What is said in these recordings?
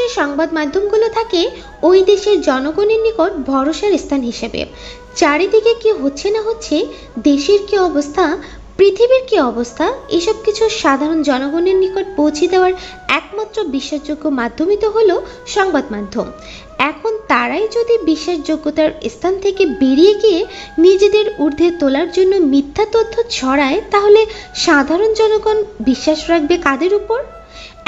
দেশের সংবাদ মাধ্যমগুলো থাকে ওই দেশের জনগণের নিকট ভরসার স্থান হিসেবে। চারিদিকে কি হচ্ছে না হচ্ছে, দেশের কি অবস্থা, পৃথিবীর কি অবস্থা, এসব কিছু সাধারণ জনগণের নিকট পৌঁছে দেওয়ার একমাত্র বিশ্বাসযোগ্য মাধ্যমই তো হলো সংবাদ মাধ্যম। এখন তারাই যদি বিশ্বাসযোগ্যতার স্থান থেকে বেরিয়ে গিয়ে নিজেদের ঊর্ধ্বে তোলার জন্য মিথ্যা তথ্য ছড়ায়, তাহলে সাধারণ জনগণ বিশ্বাস রাখবে কাদের উপর?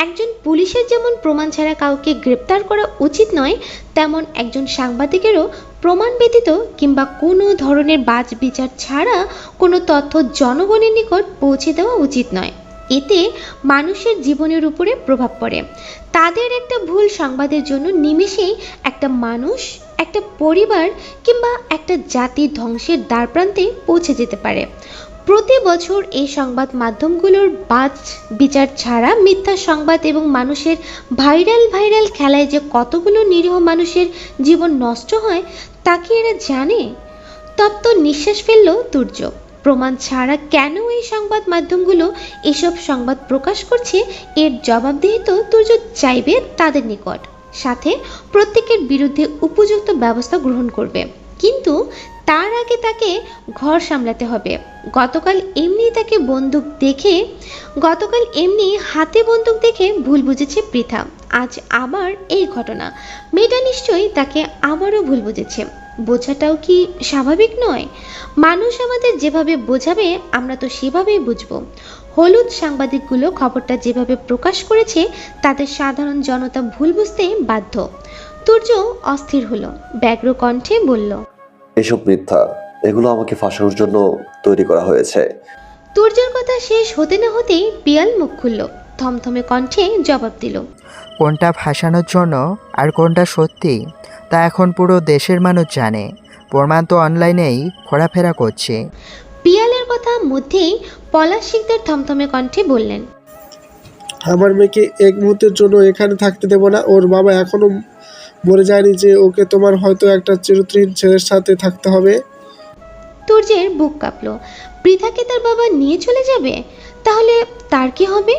একজন পুলিশের যেমন প্রমাণ ছাড়া কাউকে গ্রেপ্তার করা উচিত নয়, তেমন একজন সাংবাদিকেরও প্রমাণ ব্যতীত কিংবা কোনো ধরনের বাজ বিচার ছাড়া কোনো তথ্য জনগণের নিকট পৌঁছে দেওয়া উচিত নয়। এতে মানুষের জীবনের উপরে প্রভাব পড়ে। তাদের একটা ভুল সংবাদের জন্য নিমেষেই একটা মানুষ, একটা পরিবার কিংবা একটা জাতি ধ্বংসের দ্বারপ্রান্তে পৌঁছে যেতে পারে। প্রতি বছর এই সংবাদ মাধ্যমগুলোর বাজ বিচার ছাড়া মিথ্যা সংবাদ এবং মানুষের ভাইরাল খেলায় যে কতগুলো নিরীহ মানুষের জীবন নষ্ট হয় তা কি এরা জানে? তপ্ত নিঃশ্বাস ফেলল তুর্য। প্রমাণ ছাড়া কেন এই সংবাদ মাধ্যমগুলো এসব সংবাদ প্রকাশ করছে, এর জবাবদিহি তো তুর্য চাইবে তাদের নিকট, সাথে প্রত্যেকের বিরুদ্ধে উপযুক্ত ব্যবস্থা গ্রহণ করবে। কিন্তু তার আগে তাকে ঘর সামলাতে হবে। গতকাল এমনি হাতে বন্দুক দেখে ভুল বুঝেছে পৃথা। আজ আবার এই ঘটনা, মেয়েটা নিশ্চয়ই তাকে আবারও ভুল বুঝেছে। বোঝাটাও কি স্বাভাবিক নয়? মানুষ আমাদের যেভাবে বোঝাবে আমরা তো সেভাবেই বুঝবো। হলুদ সাংবাদিকগুলো খবরটা যেভাবে প্রকাশ করেছে তাদের সাধারণ জনতা ভুল বুঝতে বাধ্য। তুর্য অস্থির হলো, ব্যগ্র কণ্ঠে বলল, এসব মিথ্যা, এগুলো আমাকে ফাঁসানোর জন্য তৈরি করা হয়েছে। তুর্যের কথা শেষ হতে না হতেই পিয়াল মুখ খুলল, থমথমে কণ্ঠে জবাব দিল, কোনটা ভাসানোর জন্য আর কোনটা সত্যি তা এখন পুরো দেশের মানুষ জানে। প্রমাণ তো অনলাইনেই ঘোরাফেরা করছে। পিয়ালের কথা মধ্যেই পলাশ শিকদার থমথমে কণ্ঠে বললেন, আমার মেয়েকে এক মুহূর্তের জন্য এখানে থাকতে দেব না। ওর বাবা এখনো মরে যায়নি যে ওকে তোমার হয়তো একটা চরিত্রহীন ছেলের সাথে থাকতে হবে। তুর্যের বুক কাঁপল। পৃথাকে তার বাবা নিয়ে চলে যাবে? তাহলে তার কি হবে?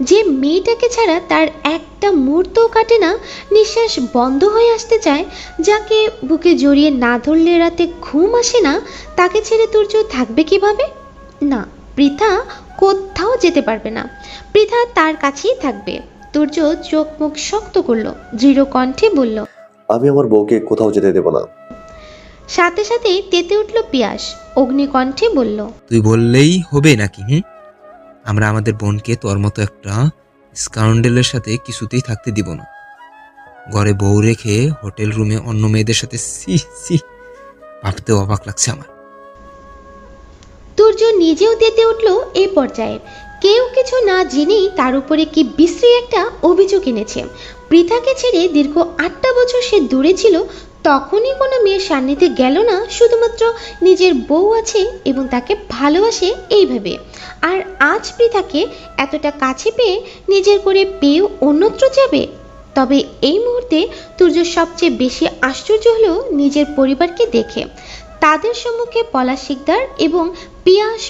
যে মেয়েটাকে ছাড়া তার একটা মুহূর্তও কাটে না, নিঃশ্বাস বন্ধ হয়ে আসতে চায়, যাকে বুকে জড়িয়ে না ধরলে রাতে ঘুম আসে না, তাকে ছেড়ে তুর্য থাকবে কিভাবে? না, পৃথা কোথাও যেতে পারবে না। পৃথা তার কাছেই থাকবে। তুর্য চোখ মুখ শক্ত করলো, দৃঢ় কণ্ঠে বলল, আমি আমার বউকে কোথাও যেতে দেব না। সাথে সাথেই তেতে উঠল পিয়াস, অগ্নিকণ্ঠে বলল, তুই বললেই হবে নাকি? আমরা আমাদের বোনকে তোর মতো একটা স্কাউন্ডেলের সাথে কিছুতেই থাকতে দিব না। ঘরে বউ রেখে হোটেল রুমে অন্য মেয়েদের সাথে, সি সি, ভাবতে অবাক লাগছে আমার। তুর্য নিজেও তেতে উঠল এই পর্যায়ে। কেউ কিছু না জেনেই তার উপরে কি বিশ্রী একটা অভিযোগ এনেছে। পৃথাকে ছেড়ে দীর্ঘ 8টা বছর সে দূরে ছিল, তখনই কোনো মেয়ের সান্নিধ্যে গেল না শুধুমাত্র নিজের বউ আছে এবং তাকে ভালোবাসে এইভাবে। আর আজ পৃথাকে এতটা কাছে পেয়ে, নিজের করে পেয়েও অন্যত্র যাবে। তবে এই মুহূর্তে তুর্য সবচেয়ে বেশি আশ্চর্য হলো নিজের পরিবারকে দেখে। তাদের সম্মুখে পলাশ শিকদার এবং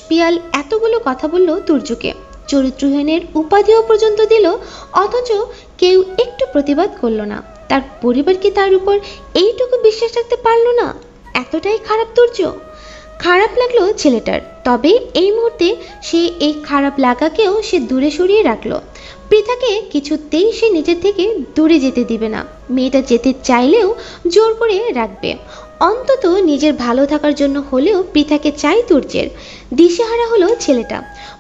পিয়াল এতগুলো কথা বলল তুর্যকে, চরিত্রহীনের উপাধিও পর্যন্ত দিল, অথচ কেউ একটু প্রতিবাদ করলো না। তার পরিবার কি তার উপর এইটুকু বিশ্বাস রাখতে পারলো না? এতটাই খারাপ তুর্য? খারাপ লাগলো ছেলেটার, তবে এই মুহূর্তে সে এই খারাপ লাগাকেও সে দূরে সরিয়ে রাখলো। পৃথাকে কিছুতেই সে নিজের থেকে দূরে যেতে দিবে না। মেয়েটা যেতে চাইলেও জোর করে রাখবে। অন্তত নিজের ভালো থাকার জন্য হলেও পৃথাকে চাই তুর্যের। দিশেহারা হলো ছেলেটা,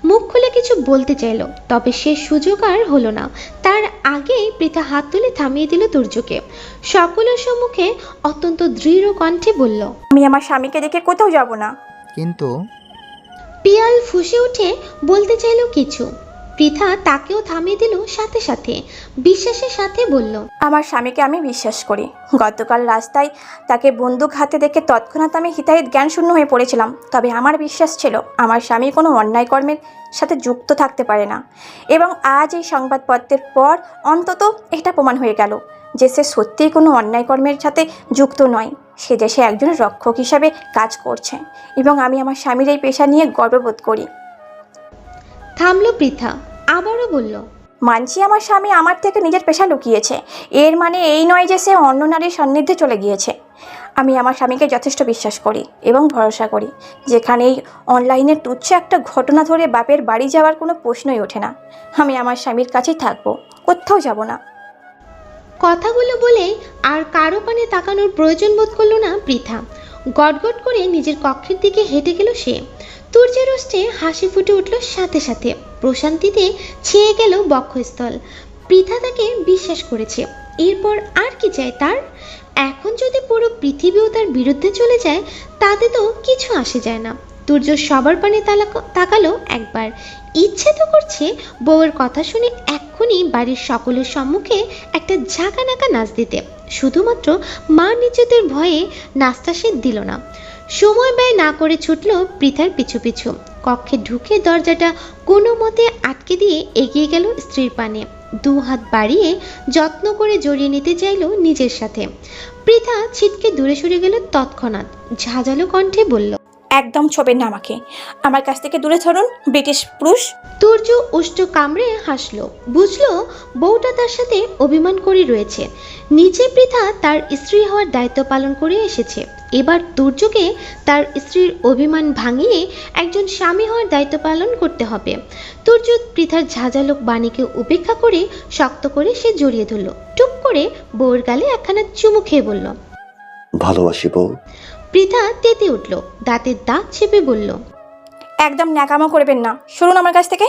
মুখ খুলে কিছু বলতে চাইল, তবে সে সুযোগ আর হলো না। তার আগেই পৃথা হাত তুলে থামিয়ে দিল তুর্যকে। সকলের সম্মুখে অত্যন্ত দৃঢ় কণ্ঠে বলল, আমি আমার স্বামীকে দেখে কোথাও যাব না। কিন্তু পিয়াল ফুঁসে উঠে বলতে চাইল কিছু, পৃথা তাকেও থামিয়ে দিল সাথে সাথে, বিশ্বাসের সাথে বলল, আমার স্বামীকে আমি বিশ্বাস করি। গতকাল রাস্তায় তাকে বন্দুক হাতে দেখে তৎক্ষণাৎ আমি হিতাহিত জ্ঞানশূন্য হয়ে পড়েছিলাম। তবে আমার বিশ্বাস ছিল আমার স্বামী কোনো অন্যায় কর্মের সাথে যুক্ত থাকতে পারে না। এবং আজ এই সংবাদপত্রের পর অন্তত এটা প্রমাণ হয়ে গেল যে সে সত্যিই কোনো অন্যায় কর্মের সাথে যুক্ত নয়। সে দেশে একজন রক্ষক হিসাবে কাজ করছে এবং আমি আমার স্বামীর এই পেশা নিয়ে গর্ববোধ করি। থামলো পৃথা, আবারও বলল, মানছি আমার স্বামী আমার থেকে নিজের পেশা লুকিয়েছে, এর মানে এই নয় যে সে অন্য নারীর সান্নিধ্যে চলে গিয়েছে। আমি আমার স্বামীকে যথেষ্ট বিশ্বাস করি এবং ভরসা করি, যেখানে এই অনলাইনে তুচ্ছ একটা ঘটনা ধরে বাপের বাড়ি যাওয়ার কোনো প্রশ্নই ওঠে না। আমি আমার স্বামীর কাছেই থাকবো, কোথাও যাব না। কথাগুলো বলে আর কারো পানে তাকানোর প্রয়োজন বোধ করলো না পৃথা। গটগট করে নিজের কক্ষের দিকে হেঁটে গেল সে। তুর্যের ওষ্ঠে হাসি ফুটে উঠল, সাথে সাথে প্রশান্তিতে ছেয়ে গেল বক্ষস্থল। পৃথা তাকে বিশ্বাস করেছে, এরপর আর কি চায় তার? এখন যদি পুরো পৃথিবীও তার বিরুদ্ধে চলে যায় তাতে তো কিছু আসে যায় না। তুর্য সবার পানে তাকালো একবার। ইচ্ছে তো করছে বউয়ের কথা শুনে এক্ষুনি বাড়ির সকলের সম্মুখে একটা ঝাঁকানাকা নাচ দিতে, শুধুমাত্র মা নিজেদের ভয়ে নাচটা সে দিল না। সময় ব্যয় না করে ছুটল পৃথার পিছু পিছু। কক্ষে ঢুকে দরজাটা কোনো মতে আটকে দিয়ে এগিয়ে গেল স্ত্রীর পানে। দু হাত বাড়িয়ে যত্ন করে জড়িয়ে নিতে চাইল নিজের সাথে। পৃথা ছিটকে দূরে সরে গেল তৎক্ষণাৎ। ঝাঁঝালো কণ্ঠে বলল, একদম ছোবেন না আমাকে, আমার কাছ থেকে দূরে সরুন ব্রিটিশ পুরুষ। তুর্য উষ্ট কামড়ে হাসলো, বুঝলো বউটা তার সাথে অভিমান করে রয়েছে। নিজে পৃথা তার স্ত্রী হওয়ার দায়িত্ব পালন করে এসেছে, এবার তুর্যকে তার স্ত্রীর অভিমান ভাঙিয়ে একজন স্বামী হওয়ার দায়িত্ব পালন করতে হবে। তুর্য পৃথার ঝাঁঝালো বাণীকে উপেক্ষা করে শক্ত করে সে জড়িয়ে ধরল। টুপ করে বউয়ের গালে একখানা চুমু খেয়ে বলল, ভালোবাসি বউ। পৃথা তেতে উঠল, দাঁতের দাঁত চেপে বলল, একদম ন্যাকামো করবেন না, সরুন আমার কাছ থেকে।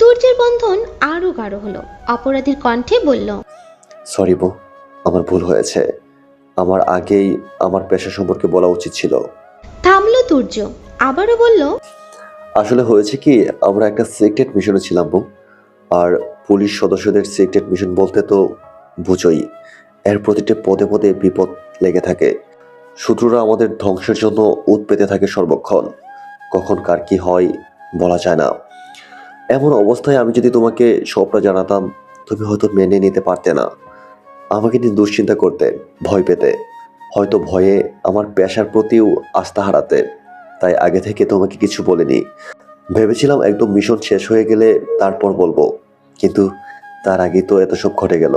তুর্যের বন্ধন আরো গাঢ় হলো। অপরাধীর কণ্ঠে বলল, সরি বউ, আমার ভুল হয়েছে। আমার আগেই আমার পেশা সম্পর্কে বলা উচিত ছিল। থামলো তুর্য, আবারও বলল, আসলে হয়েছে কি, আমরা একটা সিক্রেট মিশনে ছিলাম বউ। আর পুলিশ সদস্যদের সিক্রেট মিশন বলতে তো বুঝোই, এর প্রতিটি পদে পদে বিপদ লেগে থাকে। শত্রুরা আমাদের ধ্বংসের জন্য উৎ পেতে থাকে সর্বক্ষণ। কখন কার কি হয় বলা যায় না। এমন অবস্থায় আমি যদি তোমাকে সবটা জানাতাম, তুমি হয়তো মেনে নিতে পারতে না। আমাকে নিয়ে দুশ্চিন্তা করতে, ভয় পেতে, হয়তো ভয়ে আমার পেশার প্রতিও আস্থা হারাতে। তাই আগে থেকে তোমাকে কিছু বলিনি। ভেবেছিলাম একদম মিশন শেষ হয়ে গেলে তারপর বলবো, কিন্তু তার আগেই তো এত সব ঘটে গেল।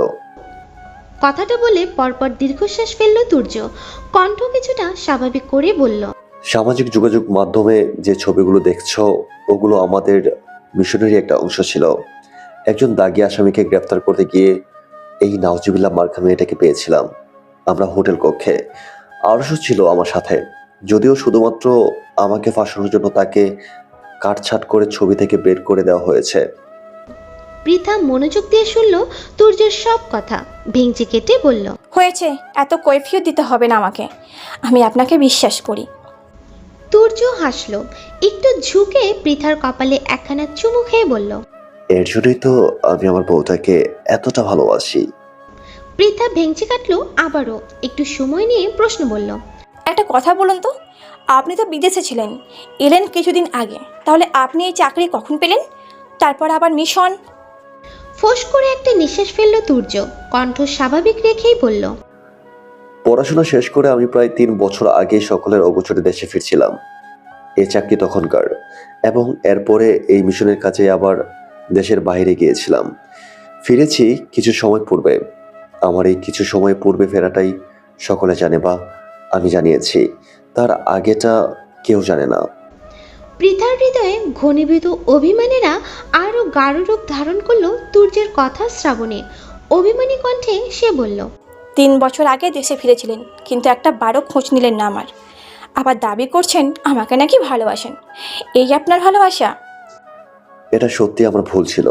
কথাটা বলে পরপর দীর্ঘশ্বাস ফেলল তুর্য। কণ্ঠ কিছুটা স্বাভাবিক করে বলল, সামাজিক যোগাযোগ মাধ্যমে যে ছবিগুলো দেখছো, ওগুলো আমাদের মিশনেরই একটা অংশ ছিল। একজন দাগী আসামিকে গ্রেফতার করতে গিয়ে এই নাউজুবিল্লাহ মার্কা মেয়েটাকে পেয়েছিলাম আমরা হোটেল কক্ষে। আরশও ছিল আমার সাথে, যদিও শুধুমাত্র আমাকে ফাঁসানোর জন্য তাকে কাটছাট করে ছবি থেকে বের করে দেওয়া হয়েছে। পৃথা মনোযোগ দিয়ে শুনল তুর্যের সব কথা, ভেঙচি কেটে বলল, হয়েছে, এত কৈফিয়ত দিতে হবে না আমাকে, আমি আপনাকে বিশ্বাস করি। তুর্য হাসল, একটু ঝুঁকে পৃথার কপালে একখানা চুমু খেয়ে বলল, এর জন্যই তো আমি আমার বউটাকে এতটা ভালোবাসি। পৃথা ভেঙচি কাটলো আবারও। একটু সময় নিয়ে প্রশ্ন বলল, একটা কথা বলুন তো, আপনি তো বিদেশে ছিলেন, এলেন কিছুদিন আগে, তাহলে আপনি এই চাকরি কখন পেলেন? তারপর আবার মিশন। ফোঁস করে একটা নিঃশ্বাস ফেলল তুর্য, কণ্ঠ স্বাভাবিক রেখেই বলল, পড়াশোনা শেষ করে আমি প্রায় 3 বছর আগে সকলের অগোচরে দেশে ফিরছিলাম। এই চাকরি তখনকার, এবং এরপরে এই মিশনের কাজে আবার দেশের বাইরে গিয়েছিলাম। ফিরেছি কিছু সময় পূর্বে। আমার এই কিছু সময় পূর্বে ফেরাটাই সকলে জানে, বা আমি জানিয়েছি, তার আগেটা কেউ জানে না। পৃথার হৃদয়ে ঘনীভূত অভিমানেরা আরো গাঢ় রূপ ধারণ করলো তুর্যের কথা শ্রাবণে। অভিমানী কণ্ঠে সে বলল, 3 বছর আগে দেশে ফিরেছিলেন, কিন্তু একটা বারো খোঁজ নিলেন না আমার। আবার দাবি করছেন আমাকে নাকি ভালোবাসেন। এই আপনার ভালোবাসা? এটা সত্যি আমার ভুল ছিল।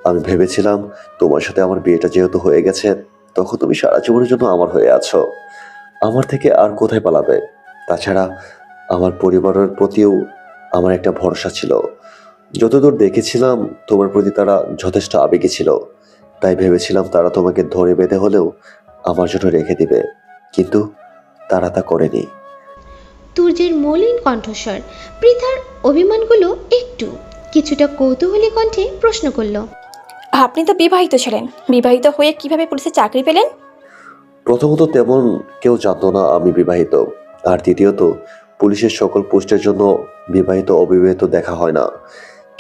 আমি ভেবেছিলাম তোমার সাথে আমার বিয়েটা যেহেতু হয়ে গেছে, তখন তুমি সারা জীবনের জন্য আমার হয়ে আছো। আমার থেকে আর কোথায় পালাবে? তাছাড়া আমার পরিবারের প্রতিও আমার একটা ভরসা ছিল। যতদূর দেখেছিলাম তোমার প্রতি তারা যথেষ্ট আবেগী ছিল, তাই ভেবেছিলাম তারা তোমাকে ধরে বেঁধে হলেও আমার জন্য রেখে দিবে, কিন্তু তারা তা করেনি। তুর্যের মলিন কণ্ঠস্বর পৃথার অভিমানগুলো একটু কিছুটা কৌতূহলী কণ্ঠে প্রশ্ন করল, আপনি তো বিবাহিত ছিলেন, বিবাহিত হয়ে কিভাবে পুলিশে চাকরি পেলেন? প্রথমত তেমন কেউ জানতো না আমি বিবাহিত, আর দ্বিতীয়ত পুলিশের সকল পোস্টের জন্য বিবাহিত অবিবাহিত দেখা হয় না।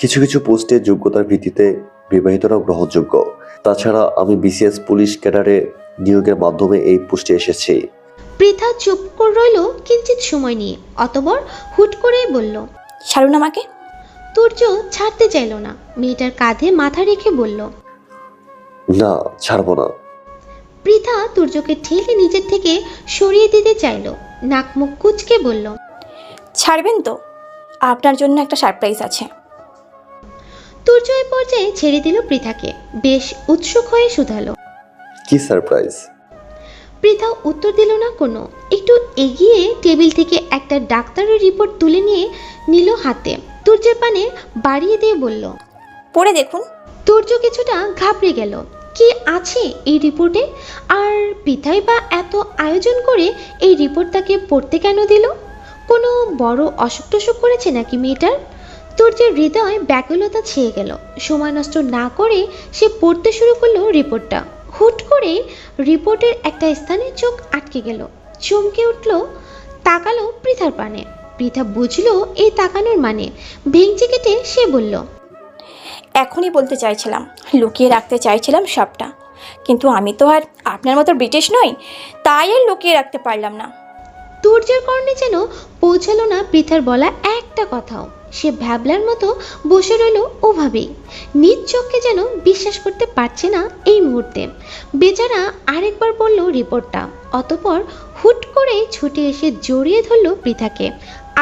কিছু কিছু পোস্টে যোগ্যতার ভিত্তিতে বিবাহিতরাও গ্রহণযোগ্য। তাছাড়া আমি বিসিএস পুলিশ ক্যাডারে নিয়োগের মাধ্যমে এই পোস্টে এসেছি। পৃথা চুপ করে রইল কিঞ্চিত সময় নিয়ে, অতঃপর হুট করেই বলল, ছাড়ুন আমাকে। তুর্য ছাড়তে চাইল না, মেয়েটার কাঁধে মাথা রেখে বলল। না, ছাড়বো না। পৃথা তুর্যকে ঠেলে নিজের থেকে সরিয়ে দিতে চাইল, নাক মুখ কুঁচকে বলল, ছাড়বেন তো? আপনার জন্য একটা সারপ্রাইজ আছে। তুর্য এই পর্যায়ে ছেড়ে দিল পৃথাকে, বেশ উৎসুক হয়ে শুধালো। কি সারপ্রাইজ? পৃথা উত্তর দিল না কোনো। একটু এগিয়ে টেবিল থেকে একটা ডাক্তারের রিপোর্ট তুলে নিয়ে নিল হাতে, তুর্যের পানে বাড়িয়ে দিয়ে বলল। পড়ে দেখুন। তুর্য কিছুটা ঘাবড়ে গেল, কি আছে এই রিপোর্টে? আর পৃথাই বা এত আয়োজন করে এই রিপোর্ট তাকে পড়তে কেন দিল? কোনো বড় অসুখ টসুখ করেছে নাকি মেয়েটার? তুর্যের হৃদয় ব্যাকুলতা ছেয়ে গেল। সময় নষ্ট না করে সে পড়তে শুরু করলো রিপোর্টটা। হুট করে রিপোর্টের একটা স্থানে চোখ আটকে গেল, চমকে উঠল, তাকালো পৃথার পানে। পৃথা বুঝলো এই তাকানোর মানে, ভেঙচি কেটে সে বলল, এখনই বলতে চাইছিলাম, লুকিয়ে রাখতে চাইছিলাম সবটা, কিন্তু আমি তো আর আপনার মতো ব্রিটিশ নই, তাই আর লুকিয়ে রাখতে পারলাম না। তুর্যের কর্ণে যেন পৌঁছালো না পৃথার বলা একটা কথাও। সে ভ্যাবলার মতো বসে রইল ওভাবেই, নিজ চোখকে যেন বিশ্বাস করতে পারছে না এই মুহূর্তে। বেচারা আরেকবার বলল রিপোর্টটা, অতঃপর হুট করে ছুটে এসে জড়িয়ে ধরল পৃথাকে,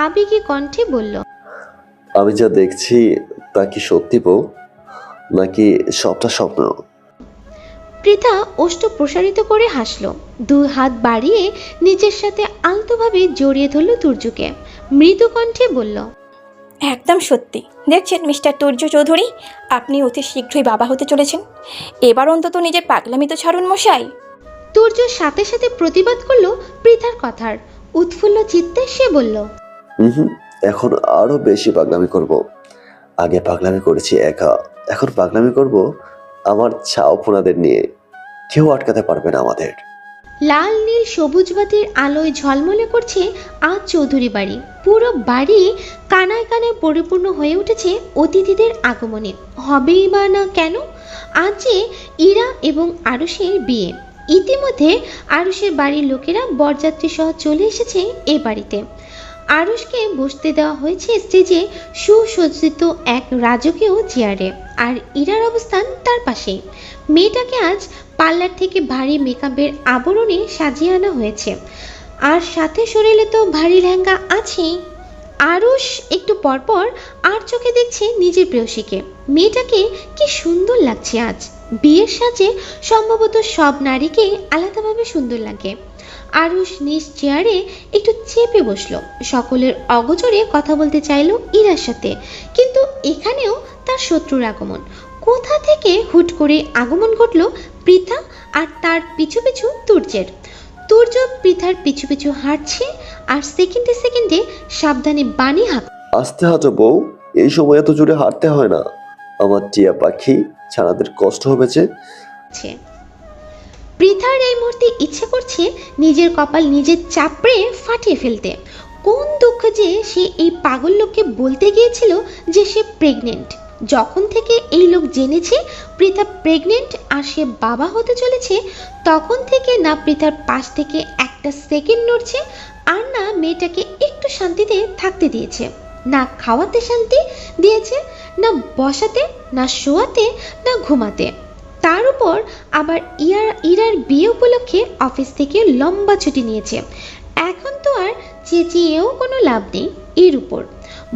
আবেগী কণ্ঠে বলল, আমি যা দেখছি তা কি সত্যি বউ, নাকি সবটা স্বপ্ন? পৃথা ওষ্ঠ প্রসারিত করে হাসল, দুই হাত বাড়িয়ে নিজের সাথে আলতোভাবে জড়িয়ে ধরল তুর্যকে, মৃদু কণ্ঠে বলল, একদম সত্যি। দেখছেন মিস্টার তুর্য চৌধুরী, আপনি অতি শীঘ্রই বাবা হতে চলেছেন। এবার অন্তত নিজের পাগলামি তো ছাড়ুন মশাই। তুর্য সাথে সাথে প্রতিবাদ করলো পৃথার কথার। উৎফুল্ল চিত্তে সে বলল, এখন আরো বেশি পাগলামি করব। আগে পাগলামি করেছি একা, এখন পাগলামি করব আমার ছাওপোনাদের নিয়ে। কেউ আটকাতে পারবে না আমাদের। লাল নীল সবুজ বাতির আলোয় ঝলমলে করছে আজ চৌধুরী বাড়ি। পুরো বাড়ি কানায় কানায় পরিপূর্ণ হয়ে উঠেছে অতিথিদের আগমনে। হবেই বা না কেন, আজ যে ইরা এবং আরুষের বিয়ে। ইতিমধ্যে আরুষের বাড়ির লোকেরা বরযাত্রী সহ চলে এসেছে এ বাড়িতে। আরুষকে বসতে দেওয়া হয়েছে স্টেজে সুসজ্জিত এক রাজকীয় চেয়ারে, আর ইরার অবস্থান তার পাশেই। মেয়েটাকে আজ পার্লার থেকে ভারী মেকআপের আবরণে সাজিয়ে আনা হয়েছে, আর সাথে শরীরে তো ভারী লেহেঙ্গা আছেই। আরুষ একটু পরপর আর চোখে দেখছে নিজের প্রেয়সীকে। মেয়েটাকে কি সুন্দর লাগছে আজ। বিয়ের সাজে সম্ভবত সব নারীকে আলাদাভাবে সুন্দর লাগে। আরুষ নিজ চেয়ারে একটু চেপে বসলো, সকলের অগোচরে কথা বলতে চাইলো ইরার সাথে, কিন্তু এখানেও তার শত্রুর আগমন। কোথা থেকে হুট করে আগমন ঘটলো পৃথা, আর তার পিছু পিছু তুর্যের। তুর্য পৃথার পিছু পিছু হাঁটছে, আর সেকেন্ডে সেকেন্ডে সাবধানে বাণী আস্তে হাঁটো বউ, এই সময় এত জোরে হাঁটতে হয় না। আমার টিয়া পাখি ছানাদের কষ্ট হবে যে। হাঁকছে। পৃথার এই মুহূর্তে ইচ্ছে করছে নিজের কপাল নিজের চাপড়ে ফাটিয়ে ফেলতে। কোন দুঃখ যে সে এই পাগল লোককে বলতে গিয়েছিল যে সে প্রেগনেন্ট। যখন থেকে এই লোক জেনেছে পৃথা প্রেগনেন্ট আর সে বাবা হতে চলেছে, তখন থেকে না পৃথার পাশ থেকে একটা সেকেন্ড নড়ছে, আর না মেয়েটাকে একটু শান্তিতে থাকতে দিয়েছে। না খাওয়াতে শান্তি দিয়েছে, না বসাতে, না শোয়াতে, না ঘুমাতে। তার উপর আবার ইরার বিয়ে উপলক্ষে অফিস থেকে লম্বা ছুটি নিয়েছে। এখন তো আর চেঁচিয়েও কোনো লাভ নেই এর উপর।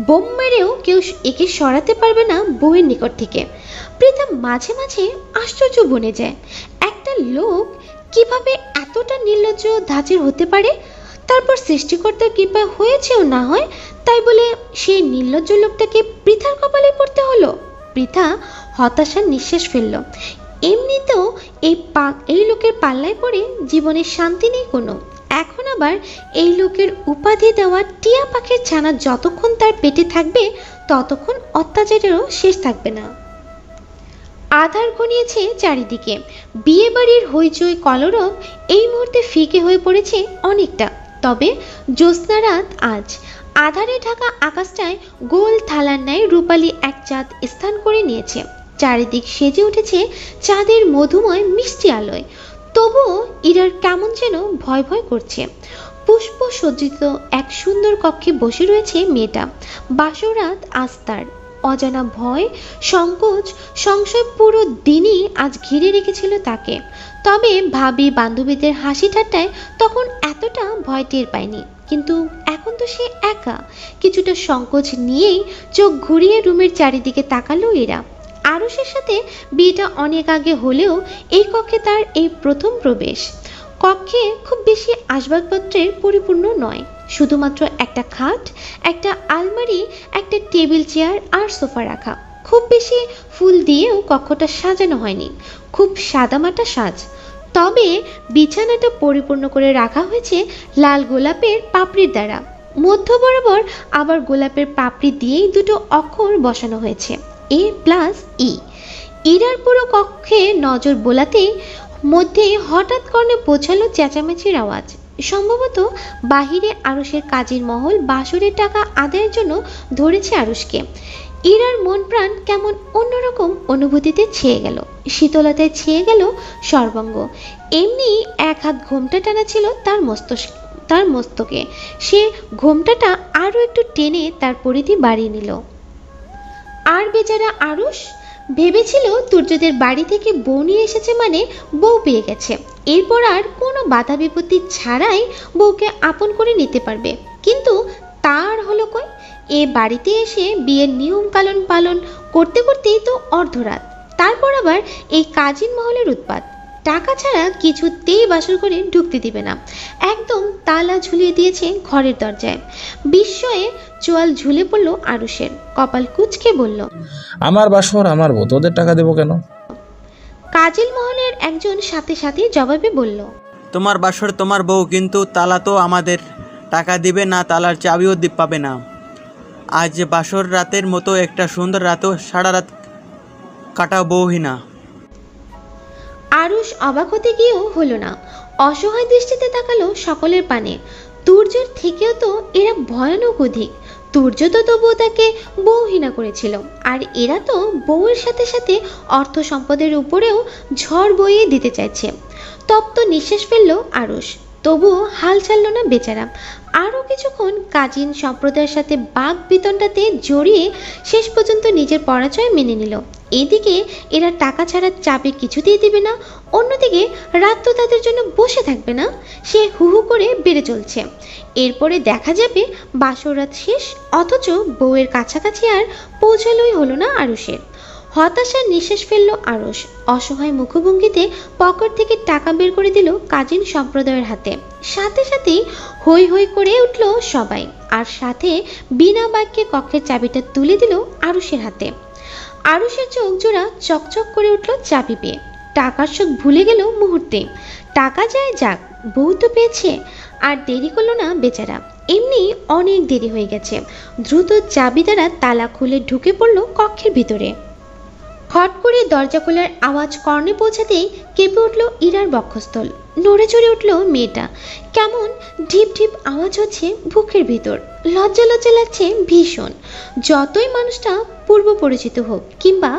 বোম মেরেও কেউ একে সরাতে পারবে না বউয়ের নিকট থেকে। পৃথা মাঝে মাঝে আশ্চর্য বনে যায়, একটা লোক কিভাবে এতটা নির্লজ্জ ধাঁচের হতে পারে। তারপর সৃষ্টিকর্তার কৃপা হয়েছেও না হয়, তাই বলে সেই নির্লজ্জ লোকটাকে পৃথার কপালে পড়তে হলো। পৃথা হতাশার নিঃশ্বাস ফেলল। এমনিতেও এই লোকের পাল্লায় পড়ে জীবনের শান্তি নেই কোনো। এখন আবার এই লোকের উপাধি দেওয়া টিয়া পাখির ছানা যতক্ষণ তার পেটে থাকবে ততক্ষণ অত্যাচারেরও শেষ থাকবে না। আধার ঘনিয়েছে চারিদিকে। বিয়ে বাড়ির হইচই কলরব এই মুহূর্তে ফিকে হয়ে পড়েছে অনেকটা। তবে জ্যোৎস্না রাত আজ, আধারে ঢাকা আকাশটায় গোল থালার ন্যায় রূপালী এক চাঁদ স্থান করে নিয়েছে। চারিদিক সেজে উঠেছে চাঁদের মধুময় মিষ্টি আলোয়। তবুও ইরার কেমন যেন ভয় ভয় করছে। পুষ্প সজ্জিত এক সুন্দর কক্ষে বসে রয়েছে মেয়েটা। বাসরাত আজ তার। অজানা ভয়, সংকোচ, সংশয় পুরো দিনই আজ ঘিরে রেখেছিল তাকে। তবে ভাবি বান্ধবীদের হাসি ঠাট্টায় তখন এতটা ভয় টের পায়নি। কিন্তু এখন তো সে একা। কিছুটা সংকোচ নিয়েই চোখ ঘুরিয়ে রুমের চারিদিকে তাকালো এরা। আরুষের সাথে বিয়েটা অনেক আগে হলেও এই কক্ষে তার এই প্রথম প্রবেশ। কক্ষে খুব বেশি আসবাবপত্রের পরিপূর্ণ নয়, শুধুমাত্র একটা খাট, একটা আলমারি, একটা টেবিল চেয়ার আর সোফা রাখা। খুব বেশি ফুল দিয়েও কক্ষটা সাজানো হয়নি, খুব সাদামাটা সাজ। তবে বিছানাটা পরিপূর্ণ করে রাখা হয়েছে লাল গোলাপের পাপড়ির দ্বারা। মধ্য বরাবর আবার গোলাপের পাপড়ি দিয়েই দুটো অক্ষর বসানো হয়েছে, A+E। ইরার পুরো কক্ষে নজর বোলাতেই মধ্যে হঠাৎ কর্ণে পৌঁছালো চেঁচামেচির আওয়াজ। সম্ভবত বাহিরে আরুষের কাজের মহল বাসরের টাকা আদায়ের জন্য ধরেছে আরুষকে। ইরার মন প্রাণ কেমন অন্যরকম অনুভূতিতে ছেয়ে গেল, শীতলতায় ছেয়ে গেল সর্বাঙ্গ। এমনি এক হাত ঘোমটা টানা ছিল তার মস্তকে। সে ঘোমটাটা আরও একটু টেনে তার পরিধি বাড়িয়ে নিল। আর বেচারা আরুষ ভেবেছিল তুর্যদের বাড়ি থেকে বউ নিয়ে এসেছে মানে বউ পেয়ে গেছে, এরপর আর কোনো বাধা বিপত্তি ছাড়াই বউকে আপন করে নিতে পারবে। কিন্তু তার হলো কই? এ বাড়িতে এসে বিয়ের নিয়ম কানুন পালন করতে করতেই তো অর্ধরাত। তারপর আবার এই কাজিন মহলের উৎপাত। টাকা ছাড়া কিছুতেই বাসর করে ঢুকতে দিবে না, একদম তালা ঝুলিয়ে দিয়েছে ঘরের দরজায়। বিস্ময়ে চোয়াল ঝুলে পড়ল আরুষের, কপাল কুঁচকে বলল, আমার বাসর আমার বউ, তোদের টাকা দেবো কেন? কাজিল মহলের একজন সাথে সাথে জবাবে বলল, তোমার বাসর তোমার বউ, কিন্তু তালা তো আমাদের। টাকা দিবে না, তালার চাবিও পাবে না। আজ বাসর রাতের মতো একটা সুন্দর রাতও সারা রাত কাটাও বউহীনা। আরুষ অবাক হতে গিয়েও হলো না, অসহায় দৃষ্টিতে তাকালো সকলের পানে। তুর্যের থেকেও তো এরা ভয়ানক অধিক। তুর্য তো তবুও তাকে বউহীনা করেছিল, আর এরা তো বউয়ের সাথে সাথে অর্থ সম্পদের উপরেও ঝড় বইয়ে দিতে চাইছে। তপ্ত নিঃশ্বাস ফেললো আরুষ, তবুও হাল ছাড়ল না বেচারা। আরও কিছুক্ষণ কাজিন সম্প্রদায়ের সাথে বাঘ বিতণ্ডাতে জড়িয়ে শেষ পর্যন্ত নিজের পরাজয় মেনে নিল। এদিকে এরা টাকা ছাড়া চাবি কিছুতেই দিবে না, অন্যদিকে রাত তো তাদের জন্য বসে থাকবে না। সে হু হু করে বেড়ে চলছে। এরপরে দেখা যাবে বাসরাত শেষ, অথচ বউয়ের কাছাকাছি আর পৌঁছালোই হলো না আরুষের। হতাশার নিঃশ্বাস ফেলল আরুষ। অসহায় মুখভঙ্গিতে পকেট থেকে টাকা বের করে দিল কাজিন সম্প্রদায়ের হাতে। সাথে সাথেই হই হই করে উঠল সবাই, আর সাথে বিনা বাক্যে কক্ষের চাবিটা তুলে দিল আরুষের হাতে। আরুষের চোখ জোড়া চকচক করে উঠল চাবি পেয়ে। টাকার শোক ভুলে গেল মুহূর্তে। টাকা যায় যাক, বউ তো পেয়েছে। আর দেরি করলো না বেচারা, এমনি অনেক দেরি হয়ে গেছে। দ্রুত চাবি দ্বারা তালা খুলে ঢুকে পড়ল কক্ষের ভিতরে। হট করে দরজা খোলার আওয়াজ কর্ণে পৌঁছাতেই কেঁপে উঠল ইরার বক্ষস্থল। নড়ে চড়ে উঠল মেয়েটা। কেমন ঢিপ ঢিপ আওয়াজ হচ্ছে বুকের ভিতর। লজ্জা লজ্জা লাগছে ভীষণ। যতই মানুষটা পূর্ব পরিচিত হোক কিংবা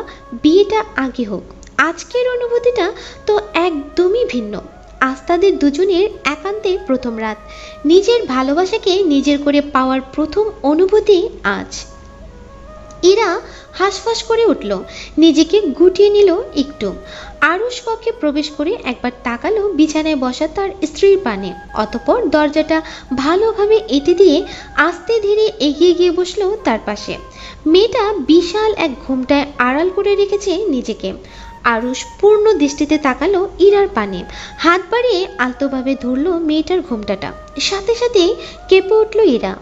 বিয়েটা আগে হোক, আজকের অনুভূতিটা তো একদমই ভিন্ন। আজ তাদের দুজনের একান্তে প্রথম রাত। নিজের ভালোবাসাকে নিজের করে পাওয়ার প্রথম অনুভূতি আজ। ইরা হাঁসফাঁস করে উঠল, নিজেকে গুটিয়ে নিল একটু। আরুষ কক্ষে প্রবেশ করে একবার তাকালো বিছানায় বসা তার স্ত্রীর পানে, অতঃপর দরজাটা ভালোভাবে এঁটে দিয়ে আস্তে ধীরে এগিয়ে গিয়ে বসলো তার পাশে। মেয়েটা বিশাল এক ঘোমটায় আড়াল করে রেখেছে নিজেকে। আরুষ পূর্ণ দৃষ্টিতে তাকালো ইরার পানে, হাত বাড়িয়ে আলতোভাবে ধরলো মেয়েটার ঘোমটাটা। সাথে সাথে কেঁপে উঠল ইরা।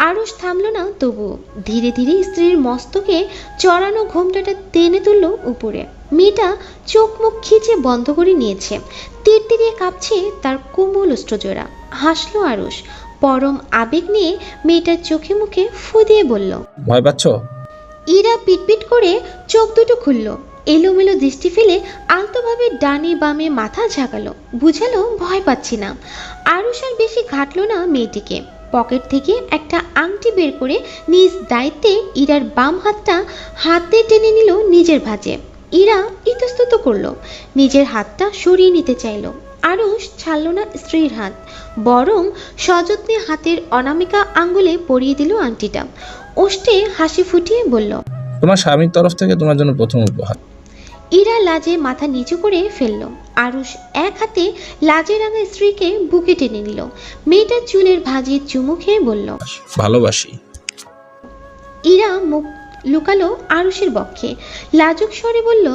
আরুষ থামলো না তবুও, ধীরে ধীরে স্ত্রীর মস্তকে চড়ানো ঘোমটাটা টেনে তুলল উপরে। মেয়েটা চোখ মুখ খিচে বন্ধ করে নিয়েছে, তীর কাঁপছে তার কোমল অস্ত্রজোড়া। হাসলো আরুষ, পরম আবেগ নিয়ে মেয়েটার চোখে মুখে ফু দিয়ে বলল, ভয় পাচ্ছ? ইরা পিটপিট করে চোখ দুটো খুলল, এলোমেলো দৃষ্টি ফেলে আলতোভাবে ডানে বামে মাথা ঝাঁকালো, বুঝালো ভয় পাচ্ছি না। আরুষ আর বেশি ঘাটলো না মেয়েটিকে। পকেট থেকে একটা আংটি বের করে নিজ দায়িত্বে ইরার বাম হাতটা হাতে টেনে নিল নিজের ভাঁজে। ইরা ইতস্তত করলো, নিজের হাতটা সরিয়ে নিতে চাইলো। আরুষ ছাড়ল না স্ত্রীর হাত, বরং সযত্নে হাতের অনামিকা আঙ্গুলে পরিয়ে দিল আংটিটা। ওষ্ঠে হাসি ফুটিয়ে বলল, তোমার স্বামীর তরফ থেকে তোমার জন্য প্রথম উপহার। ইরা লাজে মাথা নিচু করে ফেলল। আরুষ এক হাতে লাজে রাঙা স্ত্রীকে বুকে টেনে নিল। মেয়েটার চুলের ভাঁজে চুমু খেয়ে বলল, ভালোবাসি। ইরা মুখ লুকালো আরুষের বক্ষে, লাজুক স্বরে বলল,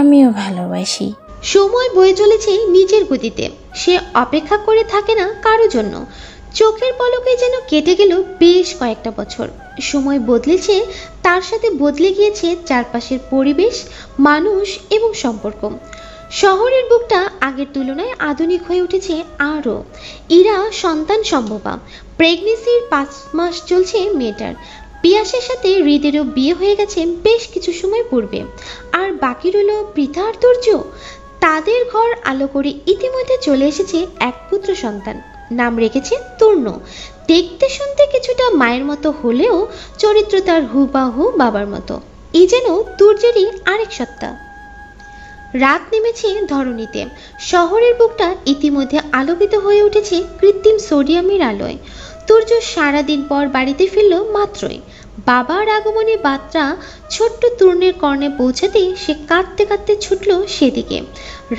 আমিও ভালোবাসি। সময় বয়ে চলেছে নিজের গতিতে, সে অপেক্ষা করে থাকে না কারো জন্য। চোখের পলকে যেন কেটে গেল বেশ কয়েকটা বছর। সময় বদলেছে, তার সাথে বদলে গিয়েছে চারপাশের পরিবেশ, মানুষ এবং সম্পর্ক। শহরের বুকটা আগের তুলনায় আধুনিক হয়ে উঠেছে আরও। ইরা সন্তান সম্ভবা, প্রেগনেন্সির 5 মাস চলছে মেয়েটার। পিয়াসের সাথে হৃদেরও বিয়ে হয়ে গেছে বেশ কিছু সময় পূর্বে। আর বাকি রইল পৃথা আর তুর্য। তাদের ঘর আলো করে ইতিমধ্যে চলে এসেছে এক পুত্র সন্তান, নাম রেখেছে তূর্ণ। দেখতে শুনতে কিছুটা মায়ের মতো হলেও চরিত্র তার হুবাহু বাবার মতো। এই যেন তুর্যেরই আরেক সত্তা। রাত নেমেছে ধরণীতে। শহরের বুকটা ইতিমধ্যে আলোকিত হয়ে উঠেছে কৃত্রিম সোডিয়ামের আলোয়। তুর্য সারাদিন পর বাড়িতে ফিরল মাত্রই। বাবার আগমনে বার্তা ছোট্ট তূর্ণের কর্ণে পৌঁছাতে সে কাঁদতে কাঁদতে ছুটল সেদিকে।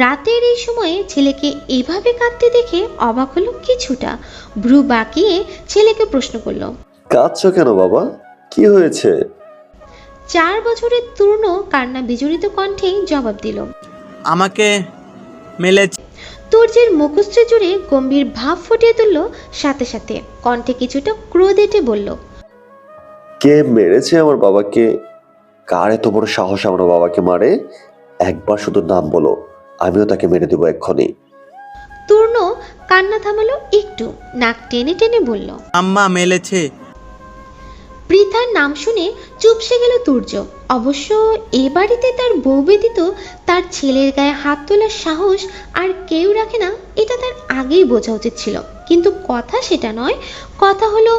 রাতের এই সময়ে ছেলেকে এভাবে কাঁদতে দেখে অবাক হলো কিছুটা। ভ্রু বাঁকিয়ে ছেলেকে প্রশ্ন করল, কাঁদছো কেন বাবা, কি হয়েছে? 4 বছরের তূর্ণ কান্না বিজড়িত কণ্ঠে জবাব দিল, আমাকে মেলেছে। তুর্যের মুখশ্রী জুড়ে গম্ভীর ভাব ফুটিয়ে তুলল, সাথে সাথে কণ্ঠে কিছুটা ক্রোধ এঁটে বলল, কে মেরেছে আমার বাবাকে? কার এত বড় সাহস আমার বাবাকে মারে? একবার শুধু নাম বলো, আমিও তাকে মেরে দেবো এক্ষুনি। তূর্ণ কান্না থামালো একটু, নাক টেনে টেনে বলল, আম্মা মেলেছে। পৃথার নাম শুনে চুপসে গেল তুর্য। অবশ্য এ বাড়িতে তার বউ ব্যতীত তার ছেলের গায়ে হাত তোলার সাহস আর কেউ রাখে না, এটা তার আগেই বোঝা উচিত ছিল। কিন্তু কথা সেটা নয়, কথা হলো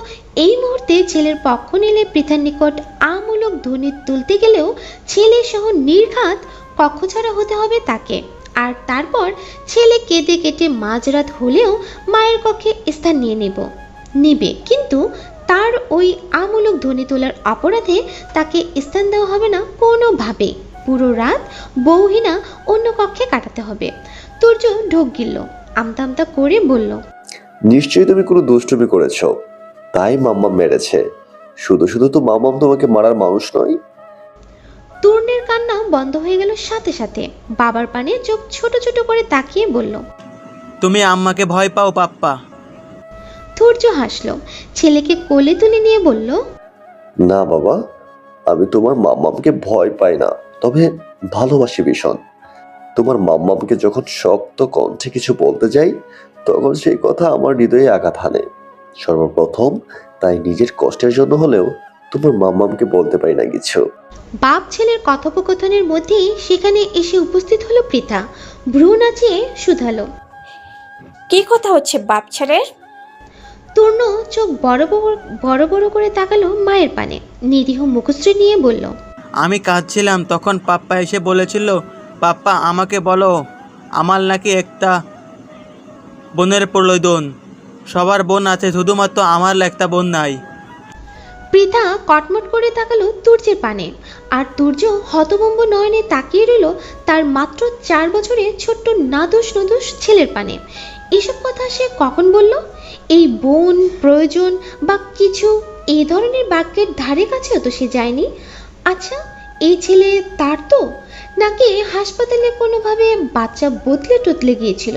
এই মুহূর্তে ছেলের পক্ষ নিলে পৃথার নিকট আমূলক ধ্বনি তুলতে গেলেও ছেলে সহ নির্ঘাত কক্ষছাড়া হতে হবে তাকে। আর তারপর ছেলে কেঁদে কেটে মাঝরাত হলেও মায়ের কক্ষে স্থান নিবে, কিন্তু তার ওই আমূলক ধ্বনি তোলার অপরাধে তাকে স্থান দেওয়া হবে না কোনোভাবে। পুরো রাত বউহীনা অন্য কক্ষে কাটাতে হবে। তুর্য ঢোক গিলল, আমতা আমতা করে বলল, নিশ্চয়ই তুমি কোনো দুষ্টুমি করেছো, তাই মাম্মাম মেরেছে। শুধু শুধু তো মাম্মাম তোমাকে মারার মানুষ নয়। তূর্ণের কান্না বন্ধ হয়ে গেল সাথে সাথে। বাবার পানে চোখ ছোট ছোট করে তাকিয়ে বলল, তুমি আম্মাকে ভয় পাও পাপ্পা? তুর্য হাসলো, ছেলেকে কোলে তুলে নিয়ে বলল, না বাবা, আমি তোমার মাম্মামকে ভয় পাই না, তবে ভালোবাসি ভীষণ। তোমার মাম্মামকে যখন শক্ত কণ্ঠে কিছু বলতে যাই, তখন সেই কথা আমার হৃদয়ে আঘাত হানে। সর্বপ্রথম তাই নিজের কষ্টের জন্য হলেও তোমার মাম্মামকে বলতে পারি না কিছু। বাপ ছেলের কথোপকথনের মধ্যেই সেখানে এসে উপস্থিত হলো পৃথা। ভ্রু নাচিয়ে শুধালো, কি কথা হচ্ছে বাপ ছেলের? তূর্ণ চোখ বড় বড় করে তাকালো মায়ের পানে, নিরীহ মুখশ্রী নিয়ে বলল, আমি কাঁদছিলাম, তখন পাপ্পা এসে বলেছিল, পাপ্পা আমাকে বলো, আমার নাকি একটা বোনের প্রয়োজন। সবার বোন আছে, শুধুমাত্র আমার একটা বোন নাই। পৃথা কটমট করে তাকালো তুর্যের পানে, আর তুর্য হতভম্ব নয়নে তাকিয়ে রইল তার মাত্র 4 বছরের ছোট্ট নাদুস নদুস ছেলের পানে। এসব কথা সে কখন বলল? এই বোন, প্রয়োজন বা কিছু এই ধরনের বাক্যের ধারে কাছেও তো সে যায়নি। আচ্ছা, এই ছেলে তার তো, নাকি হাসপাতালে কোনোভাবে বাচ্চা বদলে টতলে গিয়েছিল?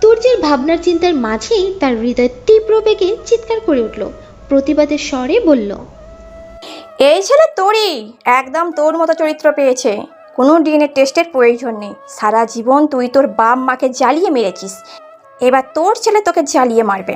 তুর্যের ভাবনার চিন্তার মাঝেই তার হৃদয় তীব্র বেগে চিৎকার করে উঠল, প্রতিবাদের স্বরে বলল, এই ছেলে তোরই, একদম তোর মতো চরিত্র পেয়েছে। কোনো ডিএনএ টেস্টের প্রয়োজন নেই। সারা জীবন তুই তোর বাপ মাকে জ্বালিয়ে মেরেছিস, এবার তোর ছেলে তোকে জ্বালিয়ে মারবে।